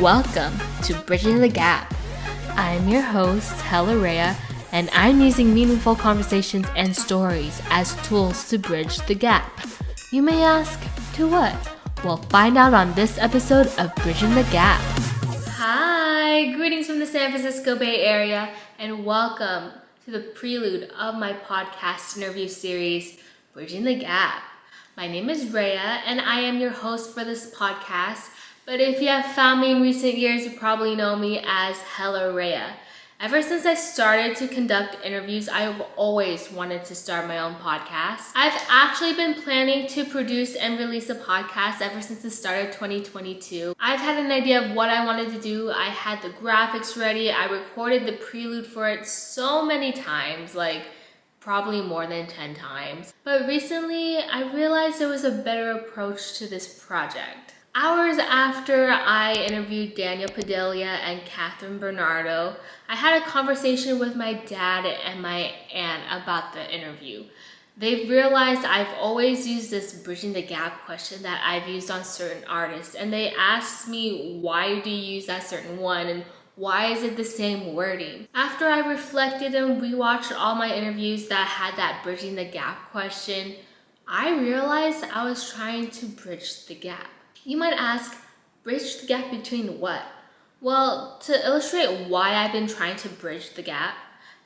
Welcome to Bridging the Gap. I'm your host, Reya, and I'm using meaningful conversations and stories as tools to bridge the gap. You may ask, to what? Well, find out on this episode of Bridging the Gap. Hi, greetings from the San Francisco Bay Area, and welcome to the prelude of my podcast interview series, Bridging the Gap. My name is Reya, and I am your host for this podcast. But if you have found me in recent years, you probably know me as Reya. Ever since I started to conduct interviews, I've always wanted to start my own podcast. I've actually been planning to produce and release a podcast ever since the start of 2022. I've had an idea of what I wanted to do. I had the graphics ready. I recorded the prelude for it so many times, probably more than 10 times. But recently, I realized there was a better approach to this project. Hours after I interviewed Daniel Padilla and Catherine Bernardo, I had a conversation with my dad and my aunt about the interview. They've realized I've always used this bridging the gap question that I've used on certain artists, and they asked me, why do you use that certain one, and why is it the same wording? After I reflected and rewatched all my interviews that had that bridging the gap question, I realized I was trying to bridge the gap. You might ask, bridge the gap between what? Well, to illustrate why I've been trying to bridge the gap,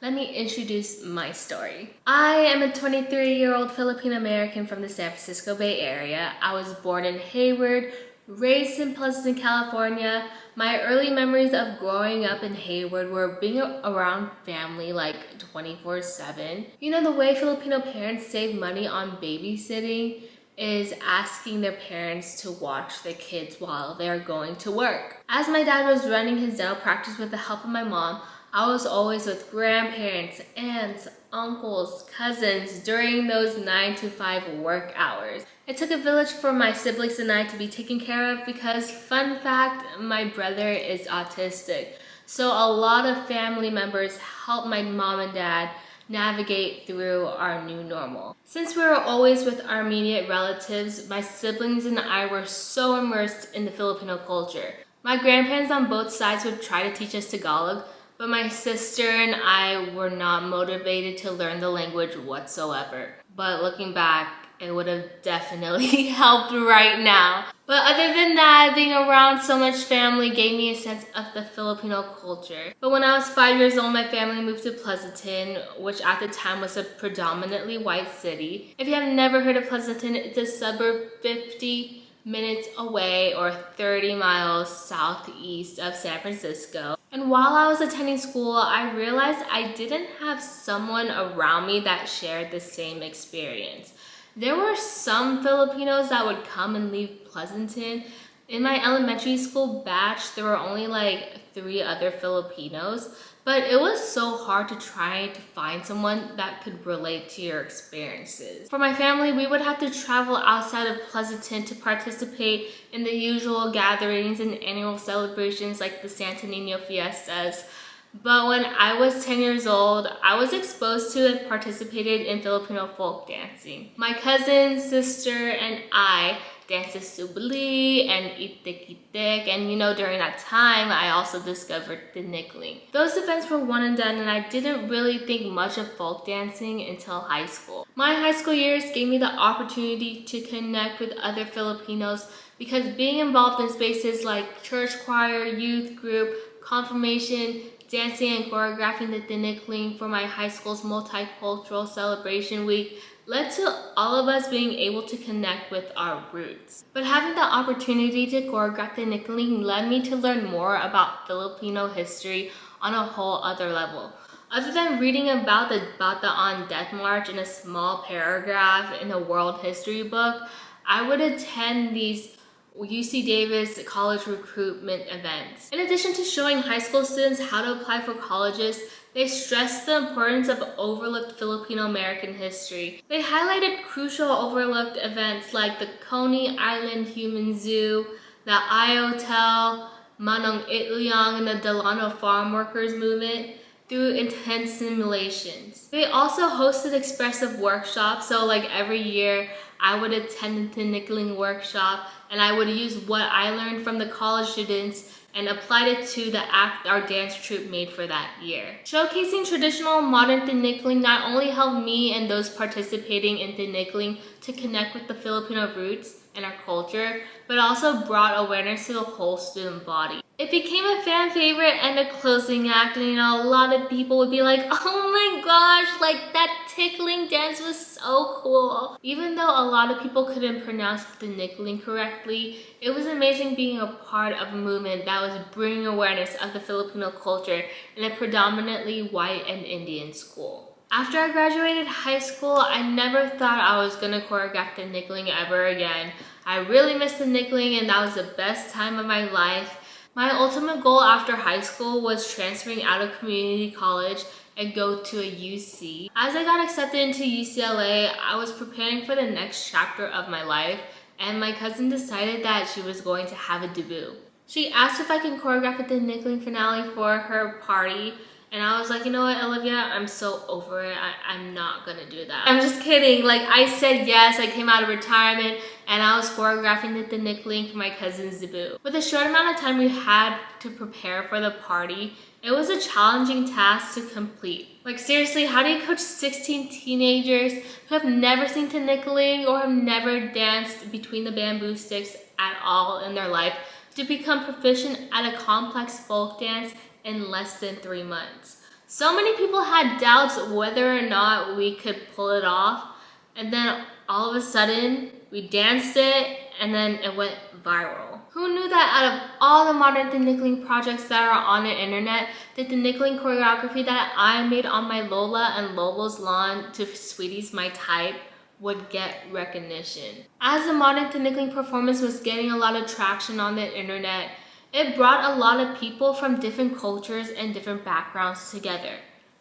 let me introduce my story. I am a 23-year-old Filipino American from the San Francisco Bay Area. I was born in Hayward, raised in Pleasanton, California. My early memories of growing up in Hayward were being around family 24/7. You know, the way Filipino parents save money on babysitting is asking their parents to watch their kids while they're going to work. As my dad was running his dental practice with the help of my mom, I was always with grandparents, aunts, uncles, cousins during those 9 to 5 work hours. It took a village for my siblings and I to be taken care of because, fun fact, my brother is autistic. So a lot of family members helped my mom and dad navigate through our new normal. Since we were always with our immediate relatives, my siblings and I were so immersed in the Filipino culture. My grandparents on both sides would try to teach us Tagalog, but my sister and I were not motivated to learn the language whatsoever. But looking back, it would have definitely helped right now. But other than that, being around so much family gave me a sense of the Filipino culture. But when I was 5 years old, my family moved to Pleasanton, which at the time was a predominantly white city. If you have never heard of Pleasanton, it's a suburb 50 minutes away or 30 miles southeast of San Francisco. And while I was attending school, I realized I didn't have someone around me that shared the same experience. There were some Filipinos that would come and leave Pleasanton. In my elementary school batch, there were only 3 other Filipinos, but it was so hard to try to find someone that could relate to your experiences. For my family, we would have to travel outside of Pleasanton to participate in the usual gatherings and annual celebrations like the Santo Niño fiestas. But when I was 10 years old, I was exposed to and participated in Filipino folk dancing. My cousin, sister, and I danced the subli and itik-itik, and during that time, I also discovered the nickling. Those events were one and done, and I didn't really think much of folk dancing until high school. My high school years gave me the opportunity to connect with other Filipinos because being involved in spaces like church choir, youth group, confirmation, dancing and choreographing the tinikling for my high school's multicultural celebration week led to all of us being able to connect with our roots. But having the opportunity to choreograph the tinikling led me to learn more about Filipino history on a whole other level. Other than reading about the On Death March in a small paragraph in a world history book, I would attend these UC Davis college recruitment events. In addition to showing high school students how to apply for colleges, they stressed the importance of overlooked Filipino American history. They highlighted crucial overlooked events like the Coney Island Human Zoo, the I-Hotel, Manong Itliang, and the Delano Farm Workers Movement through intense simulations. They also hosted expressive workshops, so every year I would attend the nickling workshop and I would use what I learned from the college students and applied it to the act our dance troupe made for that year. Showcasing traditional modern tinikling not only helped me and those participating in tinikling to connect with the Filipino roots and our culture, but also brought awareness to the whole student body. It became a fan favorite and a closing act, and a lot of people would be like, oh my gosh, like that tickling dance was so cool. Even though a lot of people couldn't pronounce the tinikling correctly, it was amazing being a part of a movement that was bringing awareness of the Filipino culture in a predominantly white and Indian school. After I graduated high school, I never thought I was gonna choreograph the tinikling ever again. I really missed the tinikling, and that was the best time of my life. My ultimate goal after high school was transferring out of community college and go to a UC. As I got accepted into UCLA, I was preparing for the next chapter of my life, and my cousin decided that she was going to have a debut. She asked if I can choreograph the tinikling finale for her party, and I was like, you know what, Olivia, I'm so over it. I'm not gonna do that. I'm just kidding. Like, I said yes. I came out of retirement and I was choreographing the tinikling for my cousin's debut. With the short amount of time we had to prepare for the party, it was a challenging task to complete. Like, seriously, how do you coach 16 teenagers who have never seen tinikling or have never danced between the bamboo sticks at all in their life to become proficient at a complex folk dance in less than 3 months? So many people had doubts whether or not we could pull it off, and then all of a sudden we danced it and then it went viral. Who knew that out of all the modern tinikling projects that are on the internet, the tinikling choreography that I made on my Lola and Lolo's lawn to Sweetie's My Type would get recognition? As the modern tinikling performance was getting a lot of traction on the internet, it brought a lot of people from different cultures and different backgrounds together.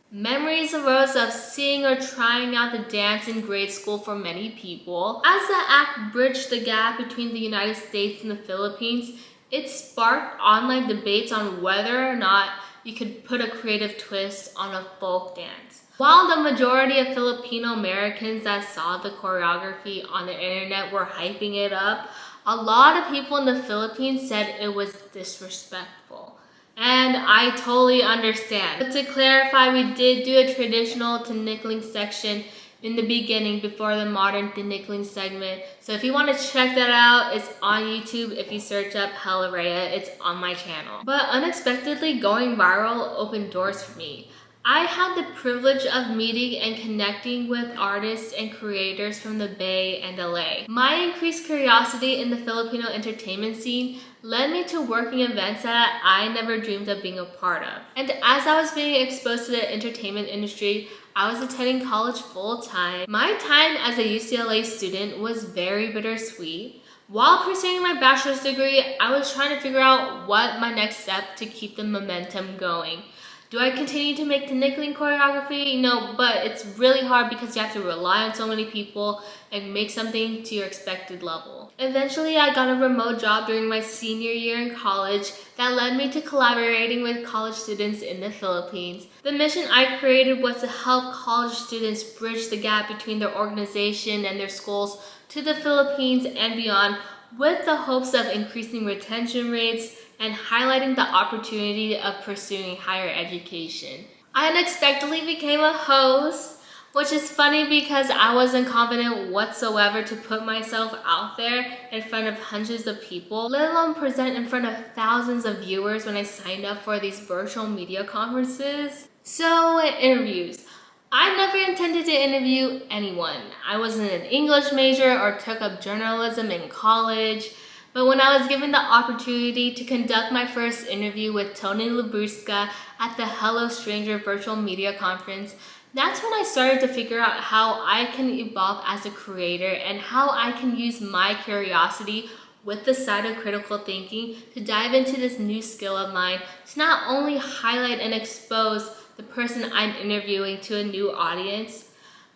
Memories arose of seeing or trying out the dance in grade school for many people. As the act bridged the gap between the United States and the Philippines, it sparked online debates on whether or not you could put a creative twist on a folk dance. While the majority of Filipino Americans that saw the choreography on the internet were hyping it up, a lot of people in the Philippines said it was disrespectful. And I totally understand. But to clarify, we did do a traditional tinikling section in the beginning before the modern tinikling segment. So if you want to check that out, it's on YouTube. If you search up Reya, it's on my channel. But unexpectedly, going viral opened doors for me. I had the privilege of meeting and connecting with artists and creators from the Bay and LA. My increased curiosity in the Filipino entertainment scene led me to working events that I never dreamed of being a part of. And as I was being exposed to the entertainment industry, I was attending college full time. My time as a UCLA student was very bittersweet. While pursuing my bachelor's degree, I was trying to figure out what my next step to keep the momentum going. Do I continue to make tinikling choreography? No, but it's really hard because you have to rely on so many people and make something to your expected level. Eventually, I got a remote job during my senior year in college that led me to collaborating with college students in the Philippines. The mission I created was to help college students bridge the gap between their organization and their schools to the Philippines and beyond, with the hopes of increasing retention rates and highlighting the opportunity of pursuing higher education. I unexpectedly became a host, which is funny because I wasn't confident whatsoever to put myself out there in front of hundreds of people, let alone present in front of thousands of viewers when I signed up for these virtual media conferences. So, interviews. I never intended to interview anyone. I wasn't an English major or took up journalism in college. But when I was given the opportunity to conduct my first interview with Tony Labruska at the Hello Stranger virtual media conference, that's when I started to figure out how I can evolve as a creator and how I can use my curiosity with the side of critical thinking to dive into this new skill of mine to not only highlight and expose the person I'm interviewing to a new audience,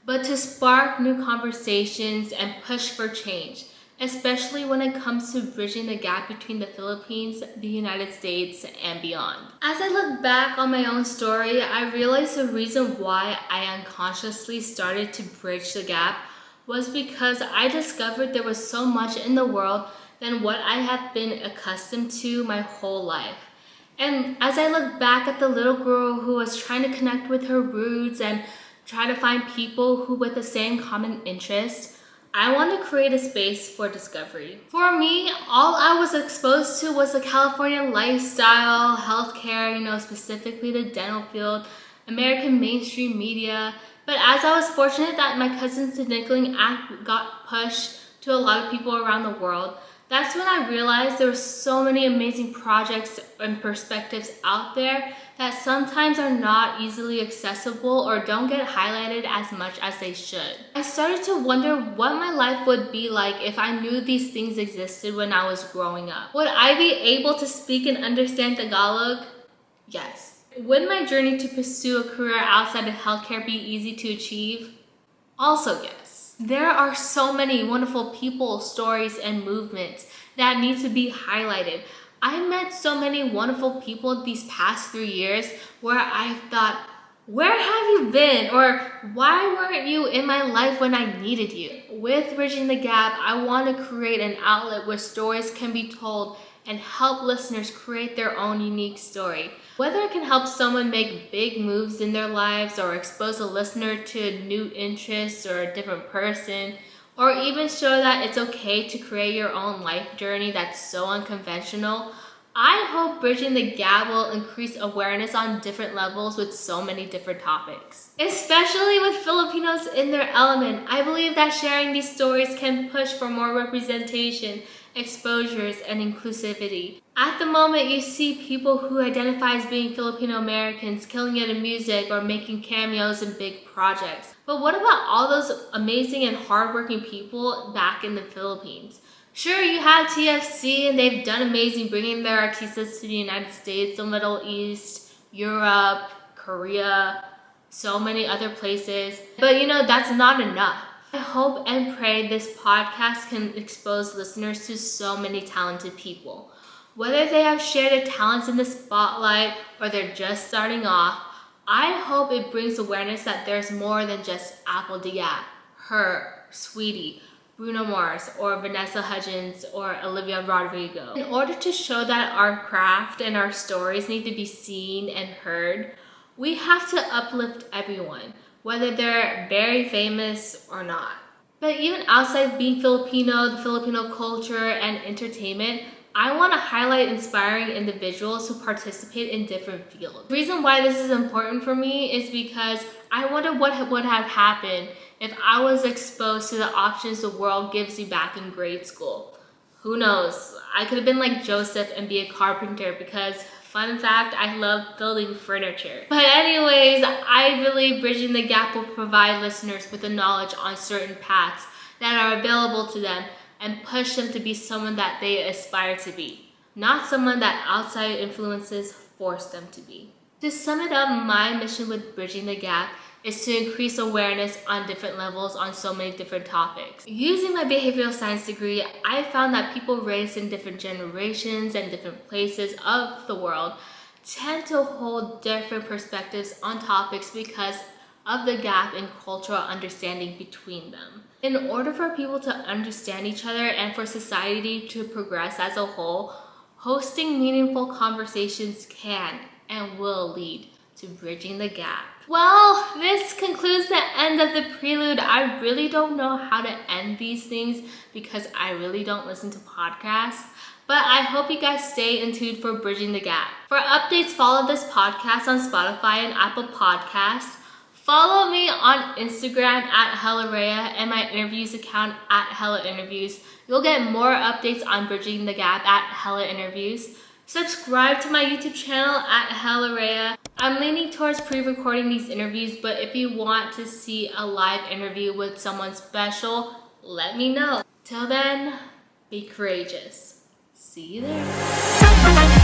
but to spark new conversations and push for change, especially when it comes to bridging the gap between the Philippines, the United States, and beyond. As I look back on my own story, I realized the reason why I unconsciously started to bridge the gap was because I discovered there was so much in the world than what I have been accustomed to my whole life. And as I look back at the little girl who was trying to connect with her roots and try to find people who with the same common interests, I want to create a space for discovery. For me, all I was exposed to was the California lifestyle, healthcare, specifically the dental field, American mainstream media. But as I was fortunate that my cousin's denicling act got pushed to a lot of people around the world, that's when I realized there were so many amazing projects and perspectives out there that sometimes are not easily accessible or don't get highlighted as much as they should. I started to wonder what my life would be like if I knew these things existed when I was growing up. Would I be able to speak and understand Tagalog? Yes. Would my journey to pursue a career outside of healthcare be easy to achieve? Also yes. There are so many wonderful people, stories, and movements that need to be highlighted. I met so many wonderful people these past 3 years where I thought, where have you been? Or why weren't you in my life when I needed you? With Bridging the Gap, I want to create an outlet where stories can be told and help listeners create their own unique story. Whether it can help someone make big moves in their lives or expose a listener to new interests or a different person, or even show that it's okay to create your own life journey that's so unconventional, I hope Bridging the Gap will increase awareness on different levels with so many different topics. Especially with Filipinos in their element, I believe that sharing these stories can push for more representation, exposures, and inclusivity. At the moment, you see people who identify as being Filipino Americans killing it in music or making cameos in big projects. But what about all those amazing and hardworking people back in the Philippines? Sure, you have TFC and they've done amazing bringing their artistas to the United States, the Middle East, Europe, Korea, so many other places. But that's not enough. I hope and pray this podcast can expose listeners to so many talented people. Whether they have shared their talents in the spotlight or they're just starting off, I hope it brings awareness that there's more than just Apple Diab, her, Sweetie, Bruno Mars, or Vanessa Hudgens, or Olivia Rodrigo. In order to show that our craft and our stories need to be seen and heard, we have to uplift everyone, whether they're very famous or not. But even outside being Filipino, the Filipino culture, and entertainment, I want to highlight inspiring individuals who participate in different fields. The reason why this is important for me is because I wonder what would have happened if I was exposed to the options the world gives you back in grade school. Who knows? I could have been like Joseph and be a carpenter because, fun fact, I love building furniture. But anyways, I believe Bridging the Gap will provide listeners with the knowledge on certain paths that are available to them and push them to be someone that they aspire to be, not someone that outside influences force them to be. To sum it up, my mission with Bridging the Gap is to increase awareness on different levels on so many different topics. Using my behavioral science degree, I found that people raised in different generations and different places of the world tend to hold different perspectives on topics because of the gap in cultural understanding between them. In order for people to understand each other and for society to progress as a whole, hosting meaningful conversations can and will lead to bridging the gap. Well, this concludes the end of the prelude. I really don't know how to end these things because I really don't listen to podcasts. But I hope you guys stay in tune for Bridging the Gap. For updates, follow this podcast on Spotify and Apple Podcasts. Follow me on Instagram at Reya and my interviews account at Hella Interviews. You'll get more updates on Bridging the Gap at Hella Interviews. Subscribe to my YouTube channel at Reya. I'm leaning towards pre-recording these interviews, but if you want to see a live interview with someone special, let me know. Till then, be courageous. See you there.